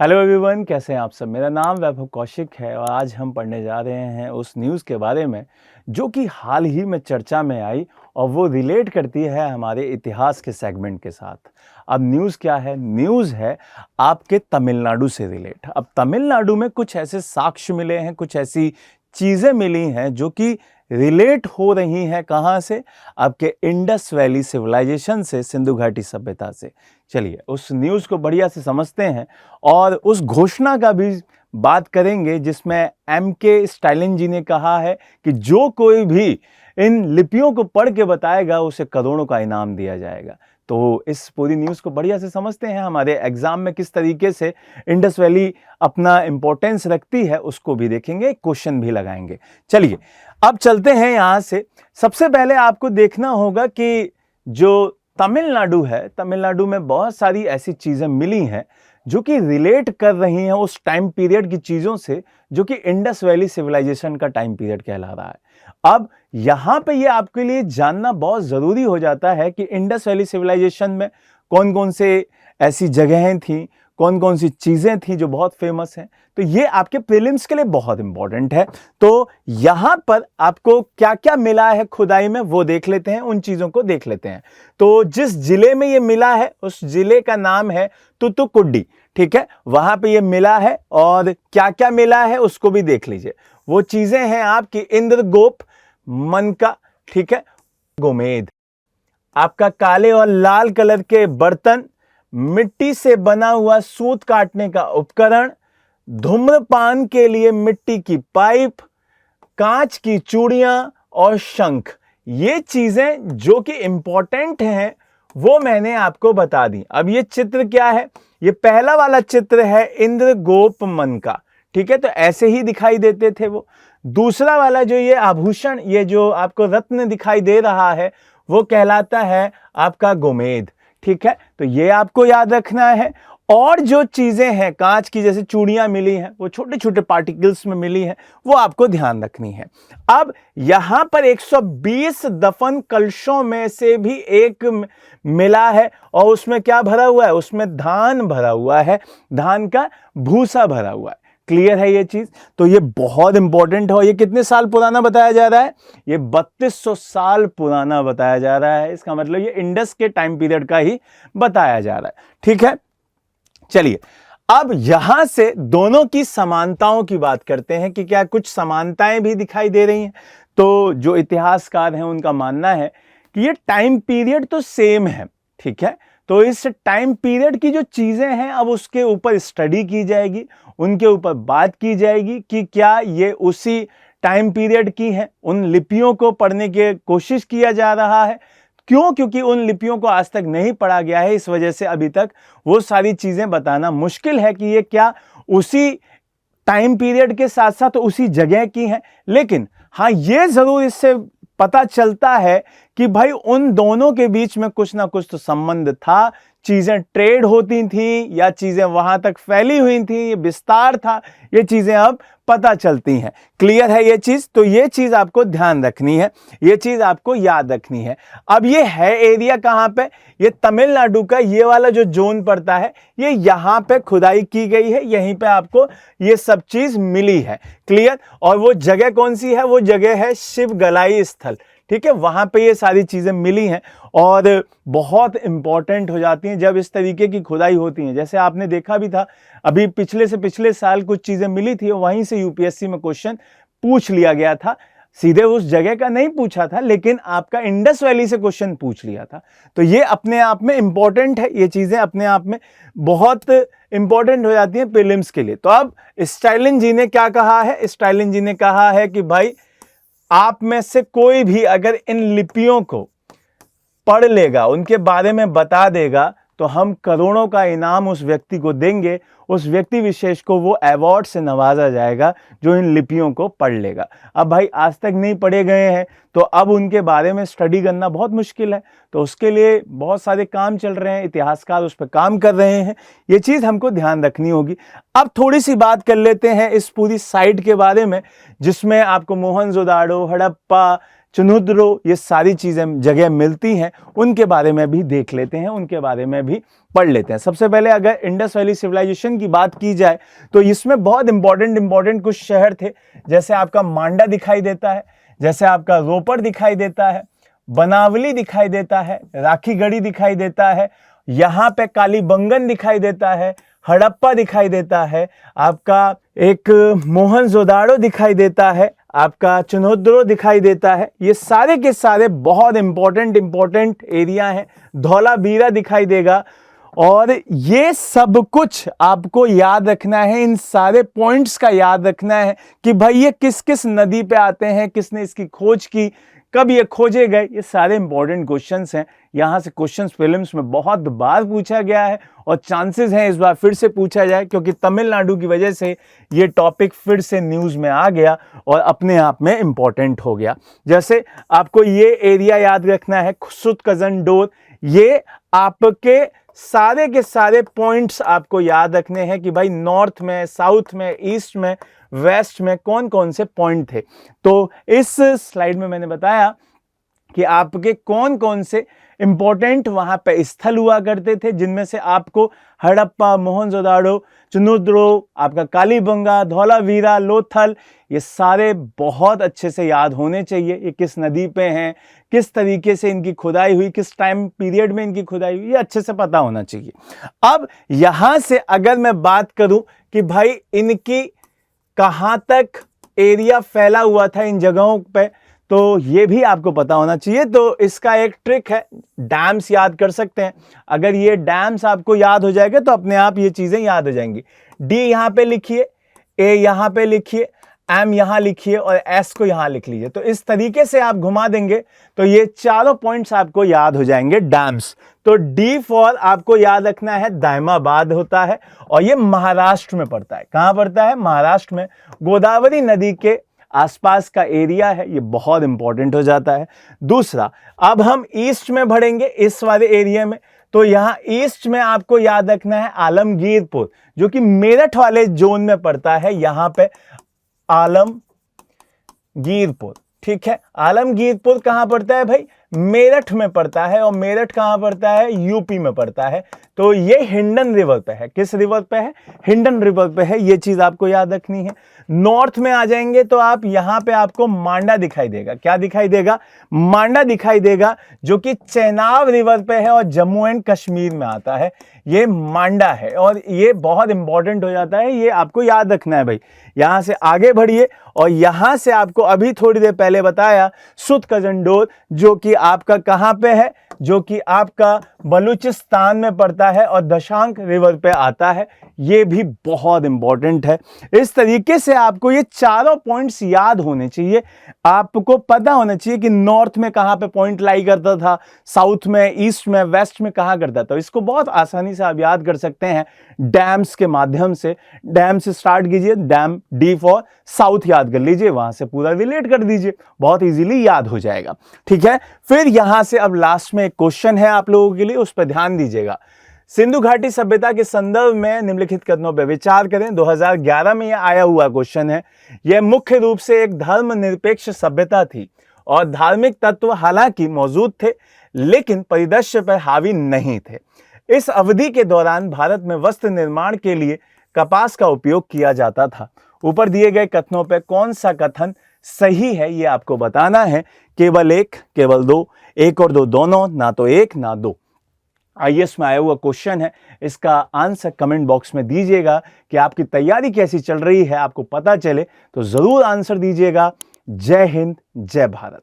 Hello everyone, कैसे हैं आप सब। मेरा नाम वैभव कौशिक है और आज हम पढ़ने जा रहे हैं उस न्यूज़ के बारे में जो कि हाल ही में चर्चा में आई और वो रिलेट करती है हमारे इतिहास के सेगमेंट के साथ। अब न्यूज़ क्या है? न्यूज़ है आपके तमिलनाडु से रिलेट। अब तमिलनाडु में कुछ ऐसे साक्ष्य मिले हैं, कुछ ऐसी चीज़ें मिली हैं जो कि रिलेट हो रही हैं कहाँ से? आपके इंडस वैली सिविलाइजेशन से, सिंधु घाटी सभ्यता से। चलिए उस न्यूज़ को बढ़िया से समझते हैं और उस घोषणा का भी बात करेंगे जिसमें एम.के. स्टालिन जी ने कहा है कि जो कोई भी इन लिपियों को पढ़ के बताएगा उसे करोड़ों का इनाम दिया जाएगा। तो इस पूरी न्यूज़ को बढ़िया से समझते हैं, हमारे एग्जाम में किस तरीके से इंडस वैली अपना इंपॉर्टेंस रखती है उसको भी देखेंगे, क्वेश्चन भी लगाएंगे। चलिए अब चलते हैं यहाँ से। सबसे पहले आपको देखना होगा कि जो तमिलनाडु है, तमिलनाडु में बहुत सारी ऐसी चीज़ें मिली हैं जो कि रिलेट कर रही हैं उस टाइम पीरियड की चीज़ों से जो कि इंडस वैली सिविलाइजेशन का टाइम पीरियड कहला रहा है। अब यहाँ पे ये आपके लिए जानना बहुत ज़रूरी हो जाता है कि इंडस वैली सिविलाइजेशन में कौन कौन से ऐसी जगहें थीं, कौन कौन सी चीज़ें थीं जो बहुत फेमस हैं। तो ये आपके प्रीलिम्स के लिए बहुत इंपॉर्टेंट है। तो यहाँ पर आपको क्या क्या मिला है खुदाई में वो देख लेते हैं, उन चीज़ों को देख लेते हैं। तो जिस जिले में ये मिला है उस जिले का नाम है तुतुकुडी, ठीक है, वहां पे ये मिला है और क्या क्या मिला है उसको भी देख लीजिए। वो चीज़ें हैं आपकी इंद्रगोप, मनका, ठीक है, गोमेद, आपका काले और लाल कलर के बर्तन, मिट्टी से बना हुआ सूत काटने का उपकरण, धूम्रपान के लिए मिट्टी की पाइप, कांच की चूड़ियां और शंख। ये चीजें जो कि इंपॉर्टेंट हैं वो मैंने आपको बता दी। अब ये चित्र क्या है? ये पहला वाला चित्र है इंद्रगोप मन का, ठीक है, तो ऐसे ही दिखाई देते थे वो। दूसरा वाला जो ये आभूषण, ये जो आपको रत्न दिखाई दे रहा है वो कहलाता है आपका गोमेद, ठीक है, तो ये आपको याद रखना है। और जो चीजें हैं कांच की, जैसे चूड़ियां मिली हैं, वो छोटे छोटे पार्टिकल्स में मिली हैं, वो आपको ध्यान रखनी है। अब यहां पर 120 दफन कलशों में से भी एक मिला है और उसमें क्या भरा हुआ है? उसमें धान भरा हुआ है, धान का भूसा भरा हुआ है। क्लियर है ये चीज? तो ये बहुत इंपॉर्टेंट है। ये कितने साल पुराना बताया जा रहा है? ये 3200 साल पुराना बताया जा रहा है। इसका मतलब ये इंडस के टाइम पीरियड का ही बताया जा रहा है, ठीक है। चलिए अब यहां से दोनों की समानताओं की बात करते हैं कि क्या कुछ समानताएं भी दिखाई दे रही हैं। तो जो इतिहासकार हैं उनका मानना है कि ये टाइम पीरियड तो सेम है, ठीक है, तो इस टाइम पीरियड की जो चीजें हैं अब उसके ऊपर स्टडी की जाएगी, उनके ऊपर बात की जाएगी कि क्या ये उसी टाइम पीरियड की हैं। उन लिपियों को पढ़ने की कोशिश किया जा रहा है। क्यों? क्योंकि उन लिपियों को आज तक नहीं पढ़ा गया है, इस वजह से अभी तक वो सारी चीजें बताना मुश्किल है कि ये क्या उसी टाइम पीरियड के साथ साथ उसी जगह की हैं। लेकिन हाँ, ये जरूर इससे पता चलता है कि भाई उन दोनों के बीच में कुछ ना कुछ तो संबंध था। चीजें ट्रेड होती थी या चीजें वहां तक फैली हुई थी, ये विस्तार था, ये चीजें अब पता चलती हैं। क्लियर है ये चीज? तो ये चीज आपको ध्यान रखनी है, ये चीज आपको याद रखनी है। अब ये है एरिया कहां पे? ये तमिलनाडु का ये वाला जो जोन पड़ता है, ये यहां पे खुदाई की गई है, यहीं पे आपको ये सब चीज मिली है। क्लियर? और वो जगह कौन सी है? वो जगह है शिवगलाई स्थल, ठीक है, वहां पे ये सारी चीजें मिली हैं और बहुत इंपॉर्टेंट हो जाती हैं जब इस तरीके की खुदाई होती है। जैसे आपने देखा भी था अभी पिछले से पिछले साल कुछ चीजें मिली थी, वहीं से यूपीएससी में क्वेश्चन पूछ लिया गया था। सीधे उस जगह का नहीं पूछा था, लेकिन आपका इंडस वैली से क्वेश्चन पूछ लिया था। तो ये अपने आप में इंपॉर्टेंट है, ये चीजें अपने आप में बहुत इंपॉर्टेंट हो जाती हैं प्रीलिम्स के लिए। तो अब स्टालिन जी ने क्या कहा है? स्टालिन जी ने कहा है कि भाई आप में से कोई भी अगर इन लिपियों को पढ़ लेगा, उनके बारे में बता देगा, तो हम करोड़ों का इनाम उस व्यक्ति को देंगे। उस व्यक्ति विशेष को वो अवार्ड से नवाजा जाएगा जो इन लिपियों को पढ़ लेगा। अब भाई आज तक नहीं पढ़े गए हैं तो अब उनके बारे में स्टडी करना बहुत मुश्किल है, तो उसके लिए बहुत सारे काम चल रहे हैं, इतिहासकार उस पर काम कर रहे हैं। ये चीज़ हमको ध्यान रखनी होगी। अब थोड़ी सी बात कर लेते हैं इस पूरी साइट के बारे में जिसमें आपको मोहनजोदाड़ो, हड़प्पा, चुनुद्रो, ये सारी चीज़ें जगह मिलती हैं, उनके बारे में भी देख लेते हैं, उनके बारे में भी पढ़ लेते हैं। सबसे पहले अगर इंडस वैली सिविलाइजेशन की बात की जाए तो इसमें बहुत इंपॉर्टेंट कुछ शहर थे, जैसे आपका मांडा दिखाई देता है, जैसे आपका रोपर दिखाई देता है, बनावली दिखाई देता है, राखीगढ़ी दिखाई देता है, यहाँ पे कालीबंगन दिखाई देता है, हड़प्पा दिखाई देता है, आपका एक मोहनजोदाड़ो दिखाई देता है, आपका चुनोद्रो दिखाई देता है। ये सारे के सारे बहुत इंपॉर्टेंट एरिया हैं। धौलावीरा दिखाई देगा। और ये सब कुछ आपको याद रखना है, इन सारे पॉइंट्स का याद रखना है कि भाई ये किस किस नदी पे आते हैं, किसने इसकी खोज की, कब ये खोजे गए। ये सारे इंपॉर्टेंट क्वेश्चंस हैं। यहाँ से क्वेश्चंस प्रीलिम्स में बहुत बार पूछा गया है और चांसेस हैं इस बार फिर से पूछा जाए, क्योंकि तमिलनाडु की वजह से ये टॉपिक फिर से न्यूज़ में आ गया और अपने आप में इंपॉर्टेंट हो गया। जैसे आपको ये एरिया याद रखना है, सुतकजनडोर। ये आपके सारे के सारे पॉइंट्स आपको याद रखने हैं कि भाई नॉर्थ में, साउथ में, ईस्ट में, वेस्ट में कौन कौन से पॉइंट थे। तो इस स्लाइड में मैंने बताया कि आपके कौन कौन से इंपॉर्टेंट वहां पे स्थल हुआ करते थे, जिनमें से आपको हड़प्पा, मोहनजोदाड़ो, चुनुद्रो, आपका कालीबंगा, धौलावीरा, लोथल, ये सारे बहुत अच्छे से याद होने चाहिए। ये किस नदी पे हैं, किस तरीके से इनकी खुदाई हुई, किस टाइम पीरियड में इनकी खुदाई हुई, ये अच्छे से पता होना चाहिए। अब यहां से अगर मैं बात करूं कि भाई इनकी कहां तक एरिया फैला हुआ था इन जगहों पे, तो ये भी आपको पता होना चाहिए। तो इसका एक ट्रिक है, डैम्स याद कर सकते हैं। अगर ये डैम्स आपको याद हो जाएगा तो अपने आप ये चीजें याद हो जाएंगी। डी यहां पे लिखिए, ए यहां पे लिखिए, एम यहां लिखिए और एस को यहां लिख लीजिए। तो इस तरीके से आप घुमा देंगे तो ये चारों पॉइंट्स आपको याद हो जाएंगे, डैम्स। तो डी फॉर आपको याद रखना है दायमाबाद होता है और ये महाराष्ट्र में पड़ता है। कहां पड़ता है? महाराष्ट्र में। गोदावरी नदी के आसपास का एरिया है, ये बहुत इंपॉर्टेंट हो जाता है। दूसरा, अब हम ईस्ट में बढ़ेंगे इस वाले एरिया में, तो यहां ईस्ट में आपको याद रखना है आलमगीरपुर, जो कि मेरठ वाले जोन में पड़ता है। यहां पे आलमगीरपुर, ठीक है। आलमगीरपुर कहां पड़ता है भाई? मेरठ में पड़ता है। और मेरठ कहां पड़ता है? यूपी में पड़ता है। तो ये हिंडन रिवर पे है। किस रिवर पे है? हिंडन रिवर पे है। ये चीज आपको याद रखनी है। नॉर्थ में आ जाएंगे तो आप यहां पे आपको मांडा दिखाई देगा। क्या दिखाई देगा? मांडा दिखाई देगा, जो कि चेनाब रिवर पे है और जम्मू एंड कश्मीर में आता है। ये मांडा है और ये बहुत इंपॉर्टेंट हो जाता है, ये आपको याद रखना है भाई। यहां से आगे बढ़िए और यहां से आपको अभी थोड़ी देर पहले बताया सुतकजनडोर, जो कि आपका कहां पे है? जो कि आपका बलूचिस्तान में पड़ता है और दशांक रिवर पे आता है। ये भी बहुत इंपॉर्टेंट है। इस तरीके से आपको ये चारों पॉइंट्स याद होने चाहिए। आपको पता होना चाहिए कि नॉर्थ में कहां पे पॉइंट लाई करता था, साउथ में, ईस्ट में, वेस्ट में कहां करता था। इसको बहुत आसानी से आप याद कर सकते हैं डैम्स के माध्यम से। डैम से स्टार्ट कीजिए, डैम डी फॉर साउथ याद कर लीजिए, वहां से पूरा रिलेट कर दीजिए, बहुत इजीली याद हो जाएगा। ठीक है। फिर यहां से अब लास्ट में एक क्वेश्चन है आप लोगों के लिए, उस पर ध्यान दीजिएगा। सिंधु घाटी सभ्यता के संदर्भ में निम्नलिखित कथनों पर विचार करें। 2011 में यह आया हुआ क्वेश्चन है। यह मुख्य रूप से एक धर्मनिरपेक्ष सभ्यता थी और धार्मिक तत्व हालांकि मौजूद थे, लेकिन परिदृश्य पर हावी नहीं थे। इस अवधि के दौरान भारत में वस्त्र निर्माण के लिए कपास का उपयोग किया जाता था। ऊपर दिए गए कथनों पर कौन सा कथन सही है, ये आपको बताना है। केवल एक, केवल दो, एक और दो दोनों, ना तो एक ना दो। आईएएस में आया हुआ क्वेश्चन है। इसका आंसर कमेंट बॉक्स में दीजिएगा कि आपकी तैयारी कैसी चल रही है, आपको पता चले तो जरूर आंसर दीजिएगा। जय हिंद, जय भारत।